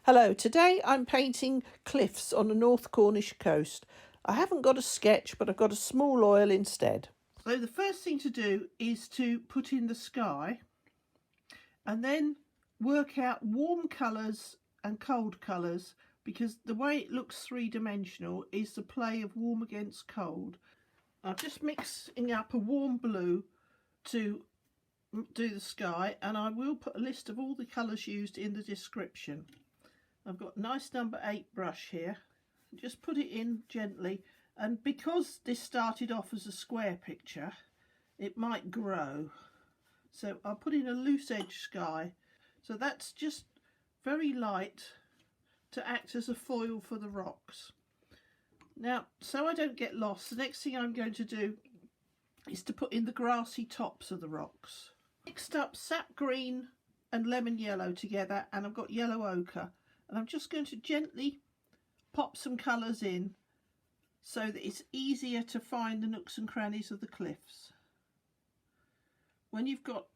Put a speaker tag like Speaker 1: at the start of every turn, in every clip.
Speaker 1: Hello, today I'm painting cliffs on the North Cornish coast. I haven't got a sketch, but I've got a small oil instead. So the first thing to do is to put in the sky and then work out warm colours and cold colours, because the way it looks three-dimensional is the play of warm against cold. I'm just mixing up a warm blue to do the sky, and I will put a list of all the colours used in the description. I've got a nice number 8 brush here. Just put it in gently, and because this started off as a square picture, it might grow. So I'll put in a loose edge sky. So that's just very light to act as a foil for the rocks. Now, so I don't get lost, the next thing I'm going to do is to put in the grassy tops of the rocks. Mixed up sap green and lemon yellow together, and I've got yellow ochre. And I'm just going to gently pop some colours in so that it's easier to find the nooks and crannies of the cliffs. When you've got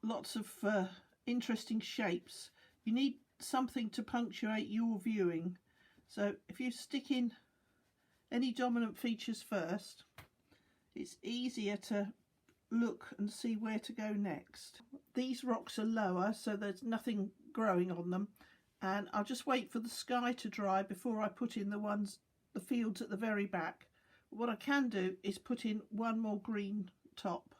Speaker 1: lots of interesting shapes, you need something to punctuate your viewing. So if you stick in any dominant features first, it's easier to look and see where to go next. These rocks are lower, so there's nothing growing on them. And I'll just wait for the sky to dry before I put in the fields at the very back. But what I can do is put in one more green top.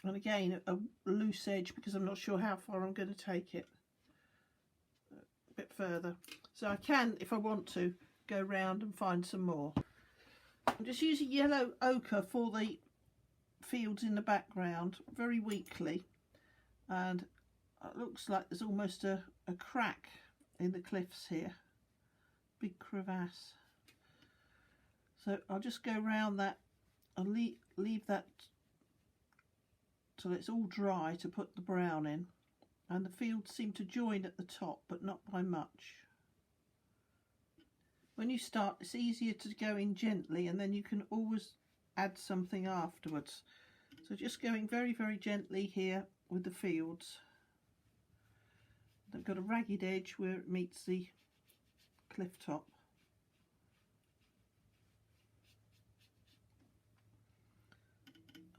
Speaker 1: And again, a loose edge, because I'm not sure how far I'm going to take it. A bit further. So I can, if I want to, go round and find some more. I'm just using yellow ochre for the fields in the background, very weakly. And it looks like there's almost a crack in the cliffs here, big crevasse. So I'll just go round that and leave that till it's all dry to put the brown in. And the fields seem to join at the top, but not by much. When you start, it's easier to go in gently, and then you can always add something afterwards. So just going very, very gently here with the fields. I've got a ragged edge where it meets the cliff top.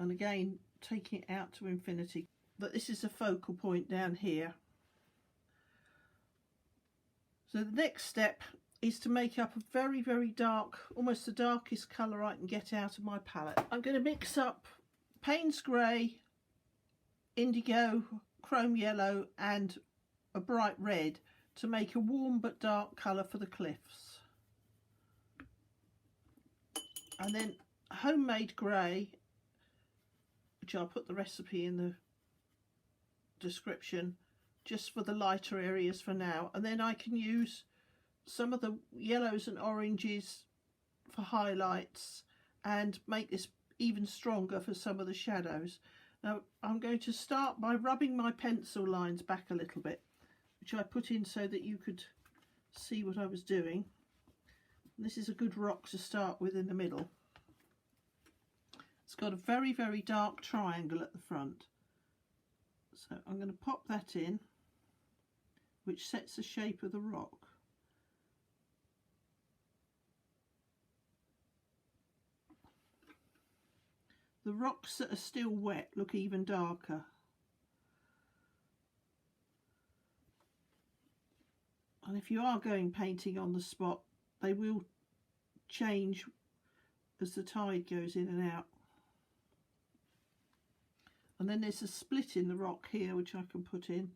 Speaker 1: And again, taking it out to infinity. But this is a focal point down here. So the next step is to make up a very, very dark, almost the darkest colour I can get out of my palette. I'm going to mix up Paynes grey, indigo, chrome yellow and a bright red to make a warm but dark colour for the cliffs. And then homemade grey, which I'll put the recipe in the description, just for the lighter areas for now. And then I can use some of the yellows and oranges for highlights and make this even stronger for some of the shadows. Now I'm going to start by rubbing my pencil lines back a little bit, which I put in so that you could see what I was doing. And this is a good rock to start with in the middle. It's got a very, very dark triangle at the front. So I'm going to pop that in, which sets the shape of the rock. The rocks that are still wet look even darker. And if you are going painting on the spot, they will change as the tide goes in and out. And then there's a split in the rock here which I can put in.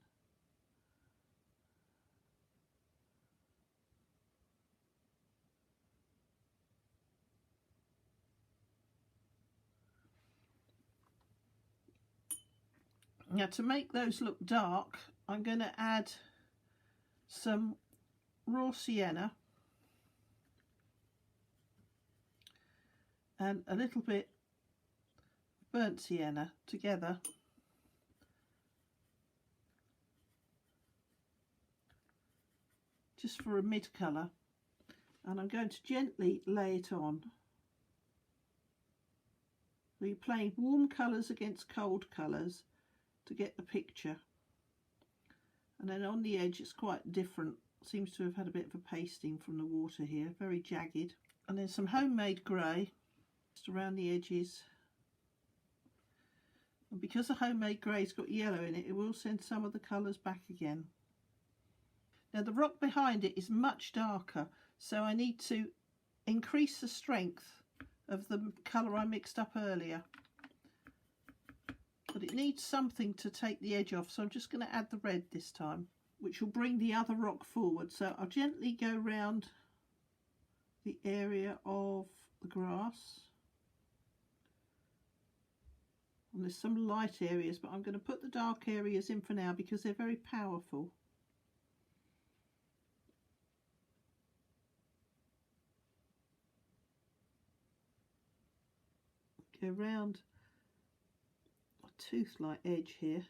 Speaker 1: Now to make those look dark, I'm going to add some raw sienna and a little bit burnt sienna together, just for a mid colour, and I'm going to gently lay it on. So you're playing warm colours against cold colours to get the picture. And then on the edge it's quite different, seems to have had a bit of a pasting from the water here, very jagged. And then some homemade grey just around the edges. And because the homemade grey's got yellow in it, it will send some of the colours back again. Now the rock behind it is much darker, so I need to increase the strength of the colour I mixed up earlier. But it needs something to take the edge off, so I'm just going to add the red this time, which will bring the other rock forward. So I'll gently go round the area of the grass. And there's some light areas, but I'm going to put the dark areas in for now because they're very powerful. Go round a tooth-like edge here.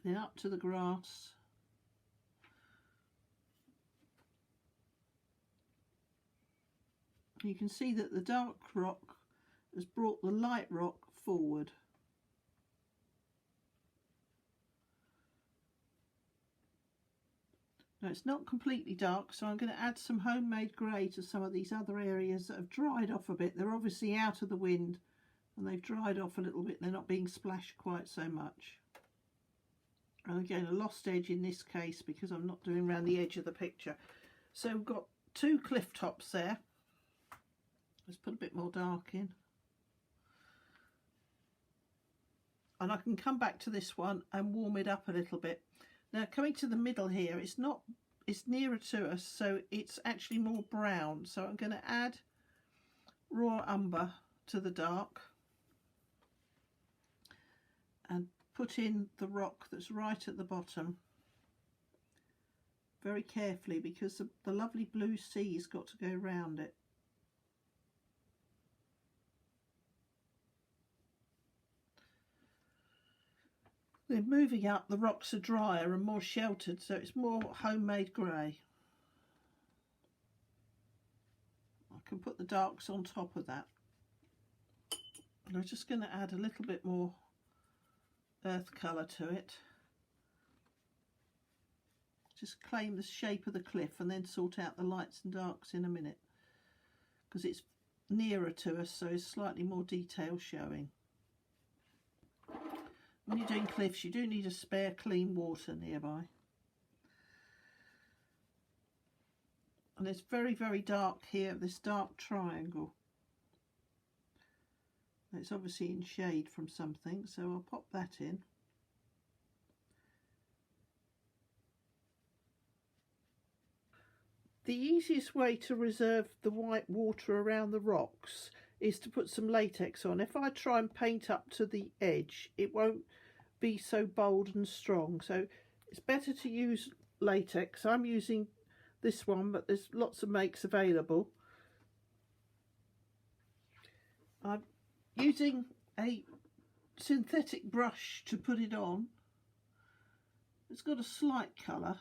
Speaker 1: Then up to the grass. You can see that the dark rock has brought the light rock forward. Now it's not completely dark, so I'm going to add some homemade grey to some of these other areas that have dried off a bit. They're obviously out of the wind and they've dried off a little bit. They're not being splashed quite so much. And again, a lost edge in this case because I'm not doing around the edge of the picture. So we've got two cliff tops there. Let's put a bit more dark in. And I can come back to this one and warm it up a little bit. Now coming to the middle here, it's nearer to us, so it's actually more brown. So I'm going to add raw umber to the dark and put in the rock that's right at the bottom very carefully because the lovely blue sea's got to go round it. Then moving up, the rocks are drier and more sheltered, so it's more homemade grey. I can put the darks on top of that. And I'm just going to add a little bit more earth colour to it. Just claim the shape of the cliff and then sort out the lights and darks in a minute, because it's nearer to us, so it's slightly more detail showing. When you're doing cliffs, you do need a spare clean water nearby. And it's very, very dark here, this dark triangle. It's obviously in shade from something, so I'll pop that in. The easiest way to reserve the white water around the rocks is to put some latex on. If I try and paint up to the edge, it won't be so bold and strong, so it's better to use latex. I'm using this one, but there's lots of makes available. I'm using a synthetic brush to put it on. It's got a slight colour,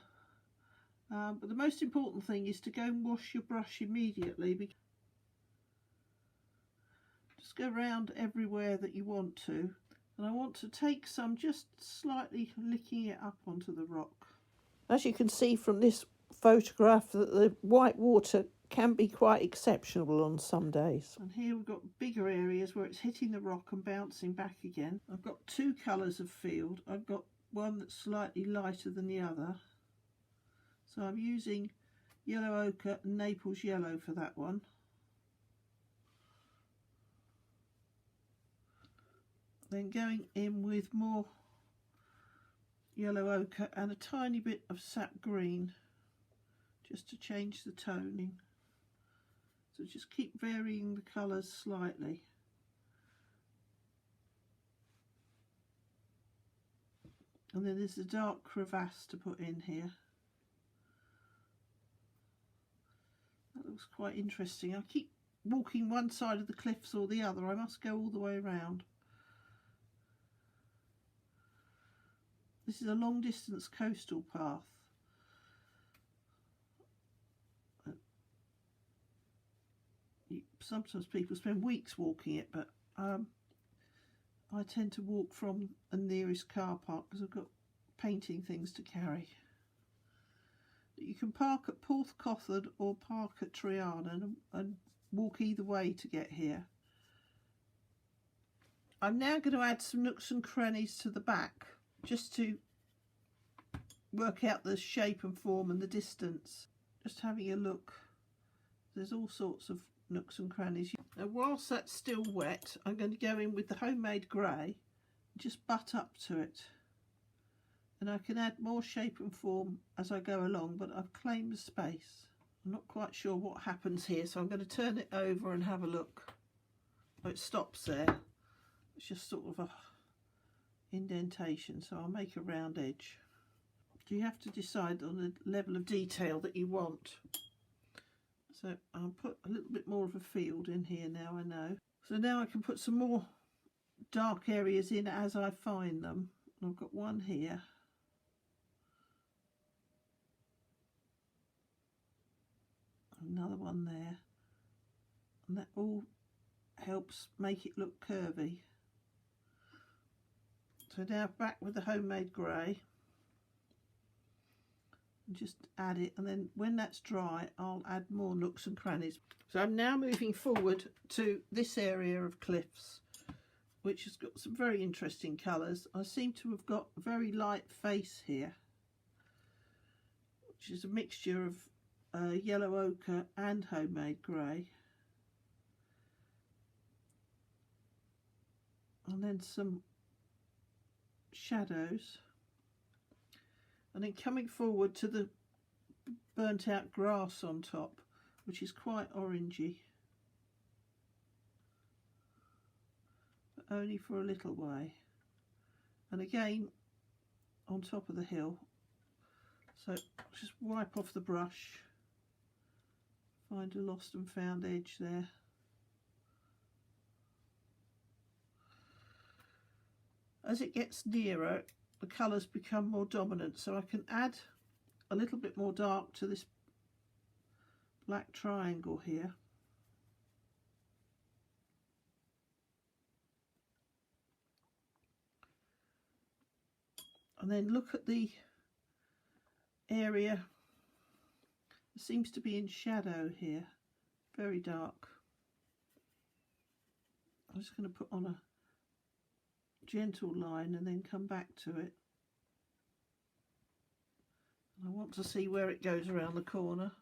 Speaker 1: but the most important thing is to go and wash your brush immediately. Just go around everywhere that you want to, and I want to take some just slightly licking it up onto the rock. As you can see from this photograph, that the white water can be quite exceptional on some days. And here we've got bigger areas where it's hitting the rock and bouncing back again. I've got two colours of field. I've got one that's slightly lighter than the other, so I'm using yellow ochre and Naples yellow for that one. Then going in with more yellow ochre and a tiny bit of sap green just to change the toning. So just keep varying the colours slightly. And then there's a dark crevasse to put in here. That looks quite interesting. I keep walking one side of the cliffs or the other. I must go all the way around. This is a long distance coastal path. Sometimes people spend weeks walking it, but I I tend to walk from the nearest car park because I've got painting things to carry. You can park at Porthcothan or park at Treyarnon and walk either way to get here. I'm now going to add some nooks and crannies to the back just to work out the shape and form and the distance. Just having a look, there's all sorts of nooks and crannies. Now whilst that's still wet, I'm going to go in with the homemade grey, just butt up to it, and I can add more shape and form as I go along, but I've claimed the space. I'm not quite sure what happens here, so I'm going to turn it over and have a look. Oh, it stops there. It's just sort of a indentation, so I'll make a round edge. You have to decide on the level of detail that you want. So I'll put a little bit more of a field in here now, I know. So now I can put some more dark areas in as I find them. I've got one here. Another one there. And that all helps make it look curvy. So now back with the homemade grey. And just add it, and then when that's dry I'll add more nooks and crannies. So I'm now moving forward to this area of cliffs, which has got some very interesting colours. I seem to have got a very light face here, which is a mixture of yellow ochre and homemade grey, and then some shadows. And then coming forward to the burnt out grass on top, which is quite orangey, but only for a little way. And again on top of the hill. So just wipe off the brush, find a lost and found edge there. As it gets nearer, the colours become more dominant, so I can add a little bit more dark to this black triangle here. And then look at the area that seems to be in shadow here, very dark. I'm just going to put on a gentle line and then come back to it. I want to see where it goes around the corner.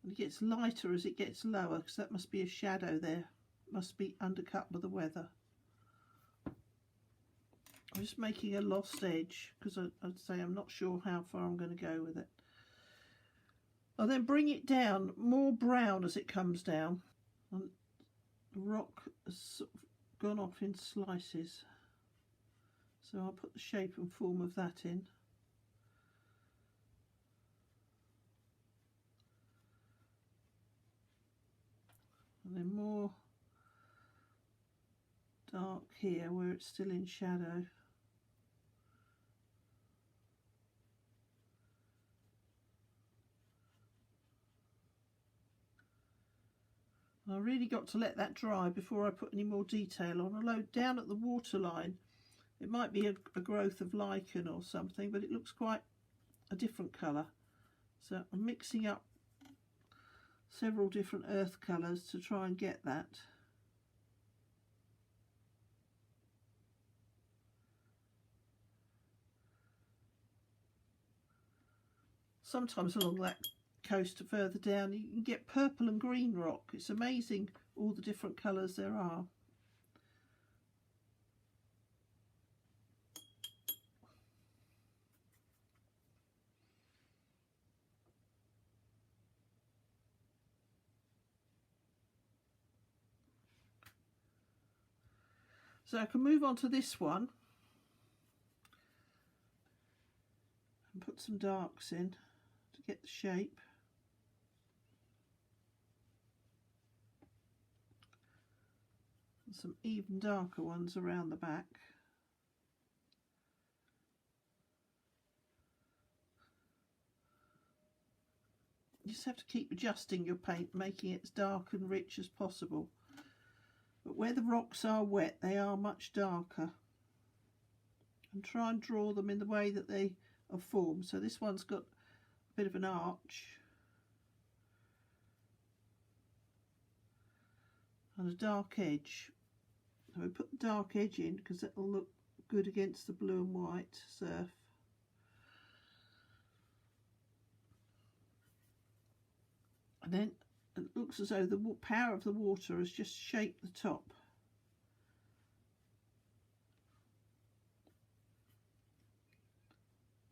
Speaker 1: And it gets lighter as it gets lower, because that must be a shadow there, must be undercut by the weather. I'm just making a lost edge because I'd say I'm not sure how far I'm going to go with it. I'll then bring it down more brown as it comes down. And the rock has sort of gone off in slices, so I'll put the shape and form of that in. And then more dark here where it's still in shadow. I really got to let that dry before I put any more detail on, although down at the waterline it might be a growth of lichen or something, but it looks quite a different colour. So I'm mixing up several different earth colours to try and get that. Sometimes along that coast further down you can get purple and green rock. It's amazing all the different colours there are. So I can move on to this one and put some darks in to get the shape. And some even darker ones around the back. just have to keep adjusting your paint, making it as dark and rich as possible. But where the rocks are wet, they are much darker. And try and draw them in the way that they are formed. So this one's got a bit of an arch and a dark edge. So we put the dark edge in because that'll look good against the blue and white surf. And then it looks as though the power of the water has just shaped the top.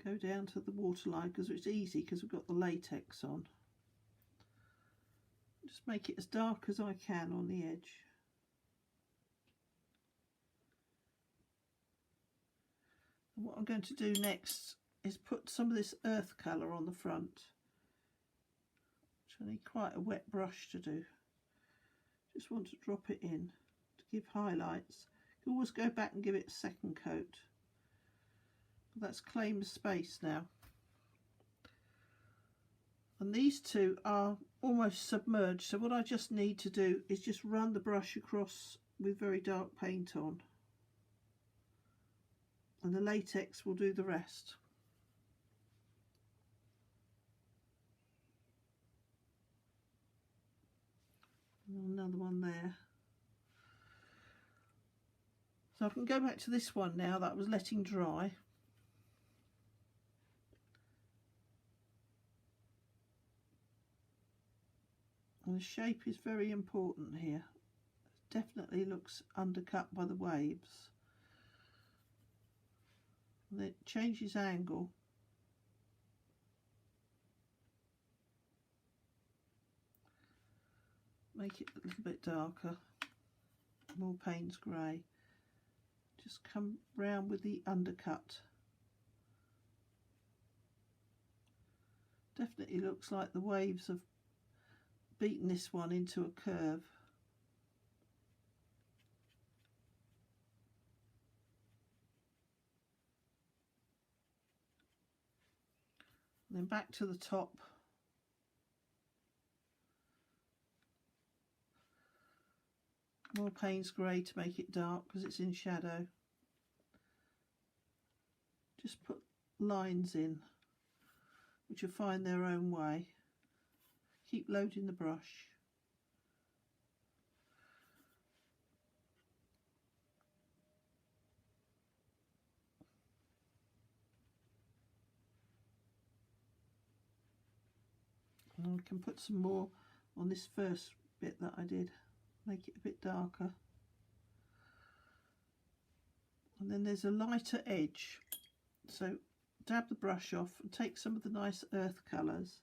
Speaker 1: Go down to the waterline because it's easy because we've got the latex on. Just make it as dark as I can on the edge. And what I'm going to do next is put some of this earth colour on the front. I need quite a wet brush to do. Just want to drop it in to give highlights. You can always go back and give it a second coat. That's claimed space now. And these two are almost submerged, so what I just need to do is just run the brush across with very dark paint on. And the latex will do the rest. Another one there. So I can go back to this one now that I was letting dry. And the shape is very important here. It definitely looks undercut by the waves. And it changes angle. Make it a little bit darker, more Paynes grey. Just come round with the undercut. Definitely looks like the waves have beaten this one into a curve. And then back to the top. More Paynes grey to make it dark because it's in shadow. Just put lines in which will find their own way. Keep loading the brush. And we can put some more on this first bit that I did. Make it a bit darker. And then there's a lighter edge. So dab the brush off and take some of the nice earth colours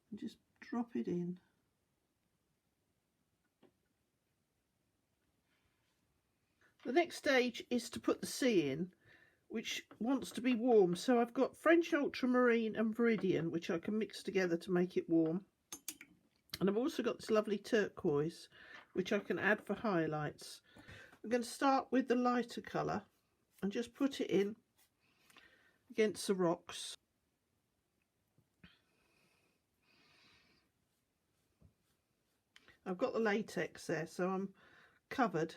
Speaker 1: and just drop it in. The next stage is to put the sea in, which wants to be warm. So I've got French ultramarine and Viridian, which I can mix together to make it warm. And I've also got this lovely turquoise, which I can add for highlights. I'm going to start with the lighter colour and just put it in against the rocks. I've got the latex there, so I'm covered.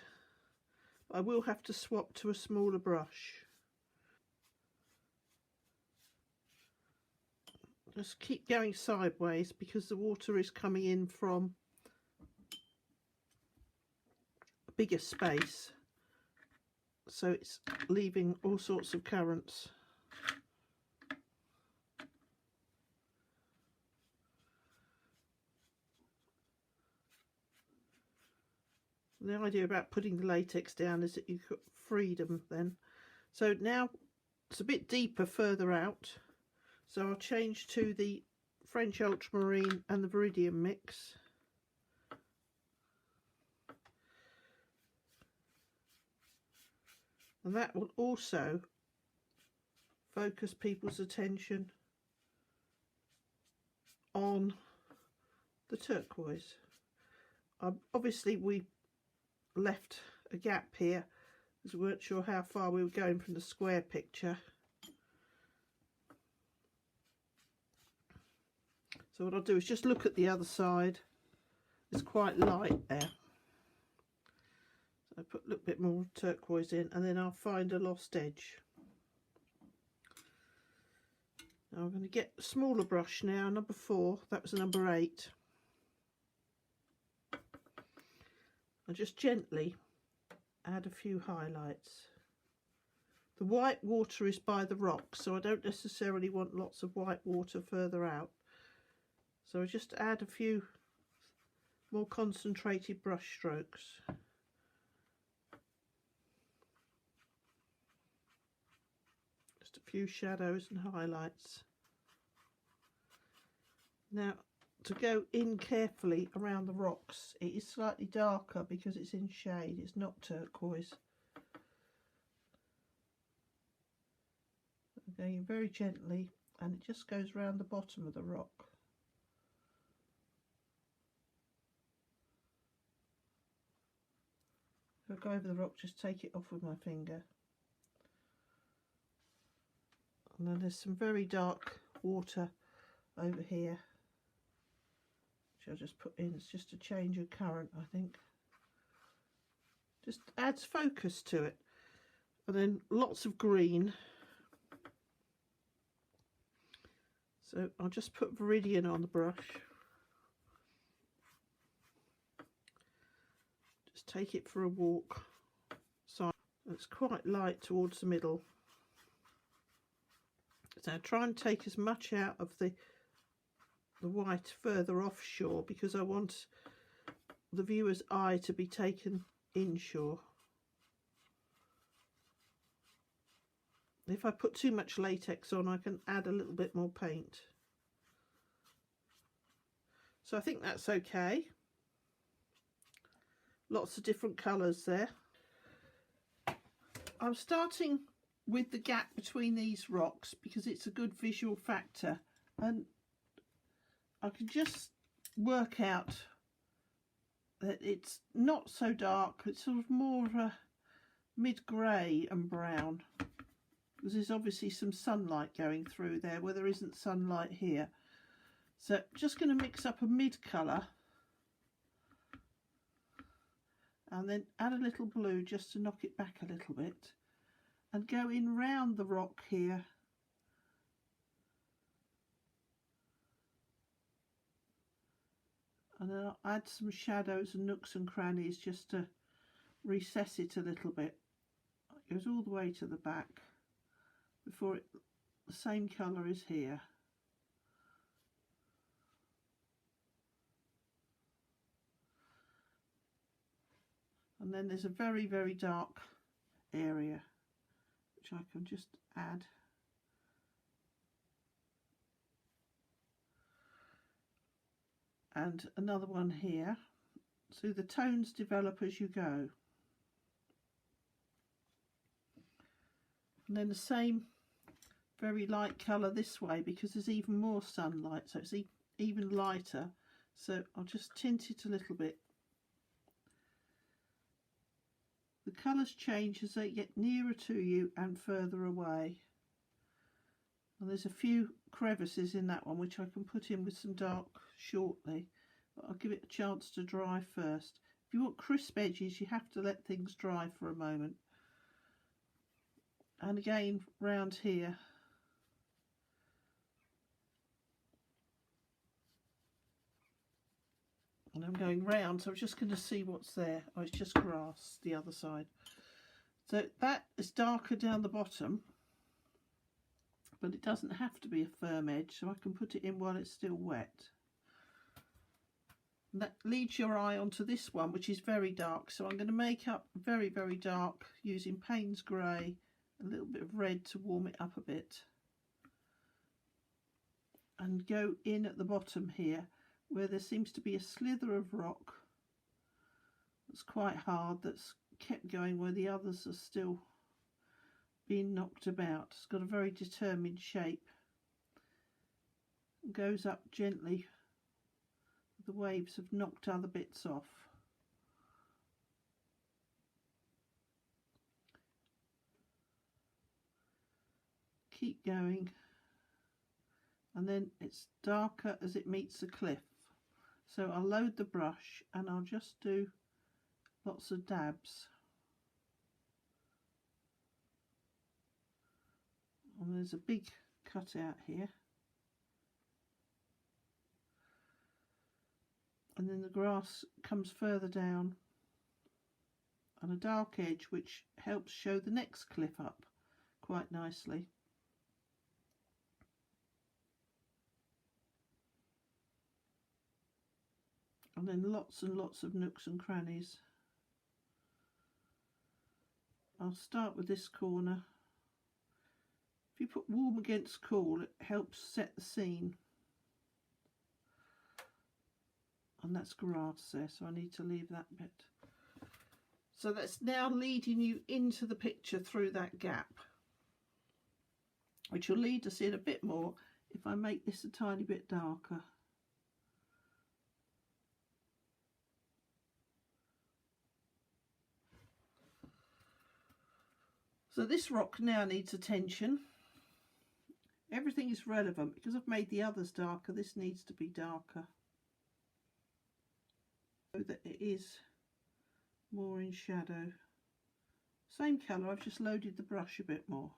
Speaker 1: I will have to swap to a smaller brush. Just keep going sideways because the water is coming in from a bigger space, so it's leaving all sorts of currents. The idea about putting the latex down is that you've got freedom then. So now it's a bit deeper further out, so I'll change to the French ultramarine and the Viridian mix. And that will also focus people's attention on the turquoise. Obviously we left a gap here because we weren't sure how far we were going from the square picture. So what I'll do is just look at the other side. It's quite light there. So I put a little bit more turquoise in, and then I'll find a lost edge. Now I'm going to get a smaller brush now, number 4, that was number 8. And just gently add a few highlights. The white water is by the rocks, so I don't necessarily want lots of white water further out. So I just add a few more concentrated brush strokes. Just a few shadows and highlights. Now, to go in carefully around the rocks, it is slightly darker because it's in shade, it's not turquoise. I'm going very gently, and it just goes round the bottom of the rock. If I go over the rock, just take it off with my finger. And then there's some very dark water over here, which I'll just put in. It's just a change of current, I think. Just adds focus to it. And then lots of green. So I'll just put Viridian on the brush. Just take it for a walk. So it's quite light towards the middle. So try and take as much out of the white further offshore, because I want the viewer's eye to be taken inshore. If I put too much latex on, I can add a little bit more paint. So I think that's okay. Lots of different colours there. I'm starting with the gap between these rocks because it's a good visual factor, and I can just work out that it's not so dark. It's sort of more of a mid-grey and brown, because there's obviously some sunlight going through there where there isn't sunlight here. So just going to mix up a mid colour and then add a little blue just to knock it back a little bit, and go in round the rock here. And then I'll add some shadows and nooks and crannies just to recess it a little bit. It goes all the way to the back before the same colour is here. And then there's a very, very dark area which I can just add. And another one here. So the tones develop as you go. And then the same very light colour this way, because there's even more sunlight, so it's even lighter. So I'll just tint it a little bit. The colours change as they get nearer to you and further away. And there's a few crevices in that one which I can put in with some dark shortly, but I'll give it a chance to dry first. If you want crisp edges, you have to let things dry for a moment. And again round here. And I'm going round, so I'm just going to see what's there. Oh, it's just grass, the other side. So that is darker down the bottom, but it doesn't have to be a firm edge, so I can put it in while it's still wet. And that leads your eye onto this one, which is very dark. So I'm going to make up very, very dark using Paynes grey, a little bit of red to warm it up a bit. And go in at the bottom here, where there seems to be a slither of rock that's quite hard, that's kept going where the others are still being knocked about. It's got a very determined shape. It goes up gently. The waves have knocked other bits off. Keep going and then it's darker as it meets the cliff. So I'll load the brush and I'll just do lots of dabs. And there's a big cutout here. And then the grass comes further down and a dark edge which helps show the next cliff up quite nicely. And then lots and lots of nooks and crannies. I'll start with this corner. If you put warm against cool, it helps set the scene. And that's grass there, so I need to leave that bit. So that's now leading you into the picture through that gap, which will lead us in a bit more if I make this a tiny bit darker. So this rock now needs attention. Everything is relevant. Because I've made the others darker, this needs to be darker, so that it is more in shadow. Same colour, I've just loaded the brush a bit more.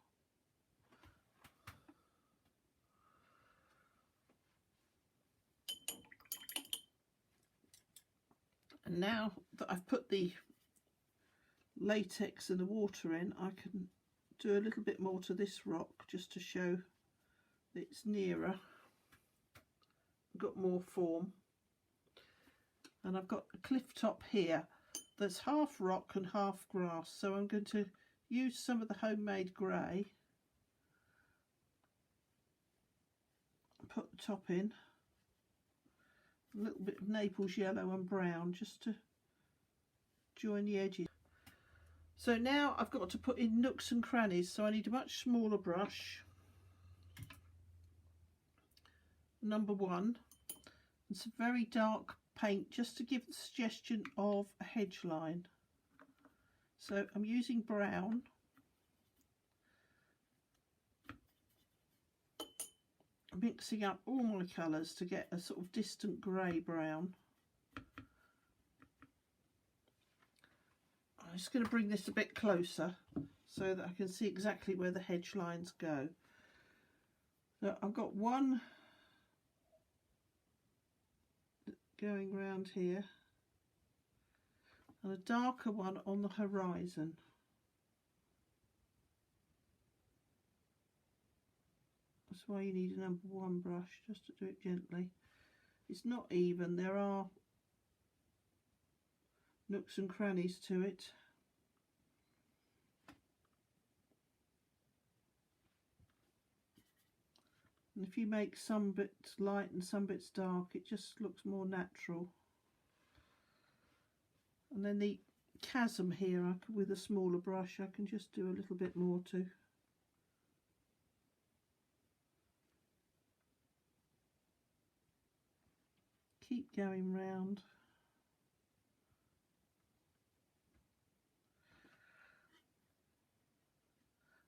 Speaker 1: And now that I've put the latex and the water in, I can do a little bit more to this rock just to show that it's nearer. I've got more form. And I've got a cliff top here that's half rock and half grass, so I'm going to use some of the homemade grey, put the top in, a little bit of Naples yellow and brown just to join the edges. So now I've got to put in nooks and crannies, so I need a much smaller brush, number 1, and some very dark paint just to give the suggestion of a hedge line. So I'm using brown, mixing up all my colours to get a sort of distant grey brown. I'm just going to bring this a bit closer so that I can see exactly where the hedge lines go. So I've got one going round here and a darker one on the horizon. That's why you need a number 1 brush, just to do it gently. It's not even, there are nooks and crannies to it. And if you make some bits light and some bits dark, it just looks more natural. And then the chasm here, with a smaller brush, I can just do a little bit more to. Keep going round.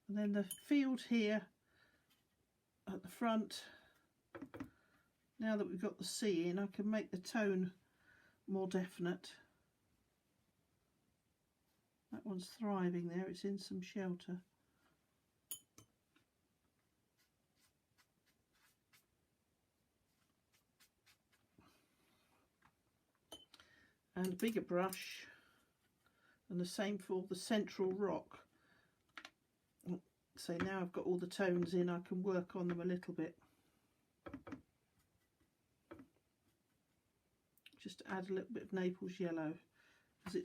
Speaker 1: And then the field here at the front, now that we've got the sea in, I can make the tone more definite. That one's thriving there, it's in some shelter. And a bigger brush, and the same for the central rock. So now I've got all the tones in, I can work on them a little bit. Just add a little bit of Naples yellow, because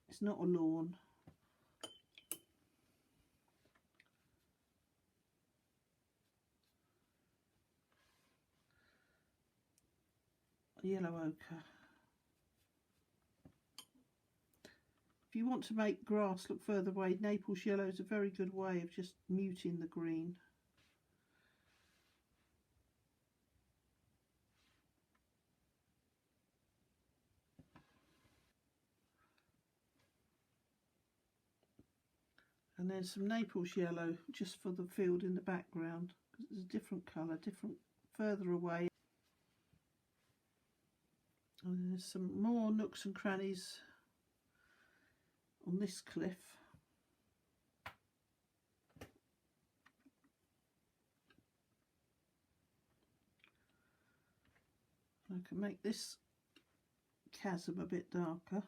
Speaker 1: it's not a lawn. Yellow ochre. If you want to make grass look further away, Naples yellow is a very good way of just muting the green. And then some Naples yellow just for the field in the background, because it's a different colour, different further away. And there's some more nooks and crannies on this cliff. I can make this chasm a bit darker.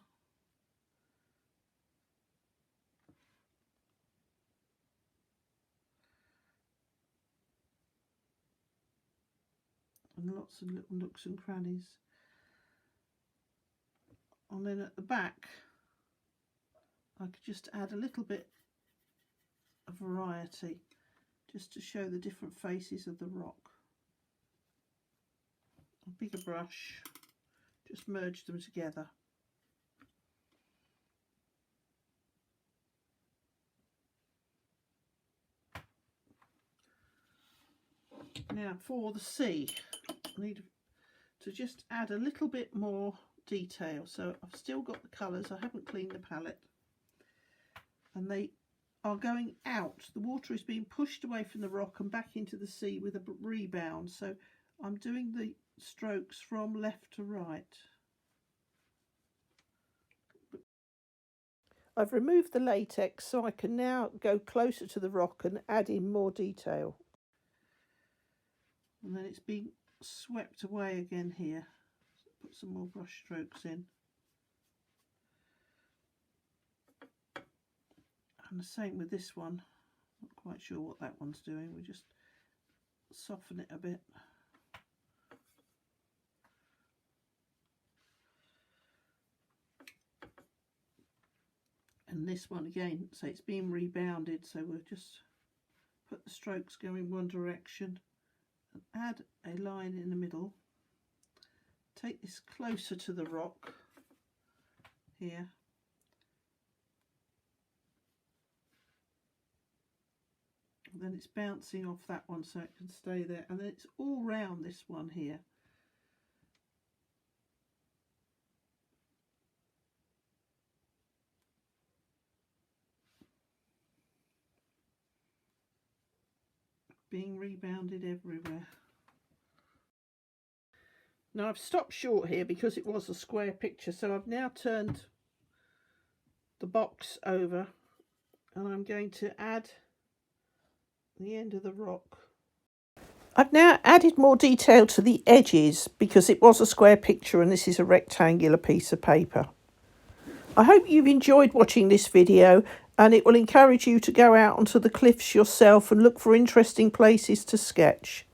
Speaker 1: And lots of little nooks and crannies. And then at the back I could just add a little bit of variety just to show the different faces of the rock. A bigger brush, just merge them together. Now for the sea, I need to just add a little bit more detail. So I've still got the colours, I haven't cleaned the palette, and they are going out. The water is being pushed away from the rock and back into the sea with a rebound. So I'm doing the strokes from left to right. I've removed the latex so I can now go closer to the rock and add in more detail. And then it's being swept away again here. So put some more brush strokes in. And the same with this one. Not quite sure what that one's doing. We just soften it a bit. And this one again, so it's being rebounded, so we'll just put the strokes going one direction and add a line in the middle. Take this closer to the rock here. And then it's bouncing off that one so it can stay there, and then it's all round this one here. Being rebounded everywhere. Now I've stopped short here because it was a square picture, so I've now turned the box over and I'm going to add the end of the rock. I've now added more detail to the edges because it was a square picture and this is a rectangular piece of paper. I hope you've enjoyed watching this video, and it will encourage you to go out onto the cliffs yourself and look for interesting places to sketch.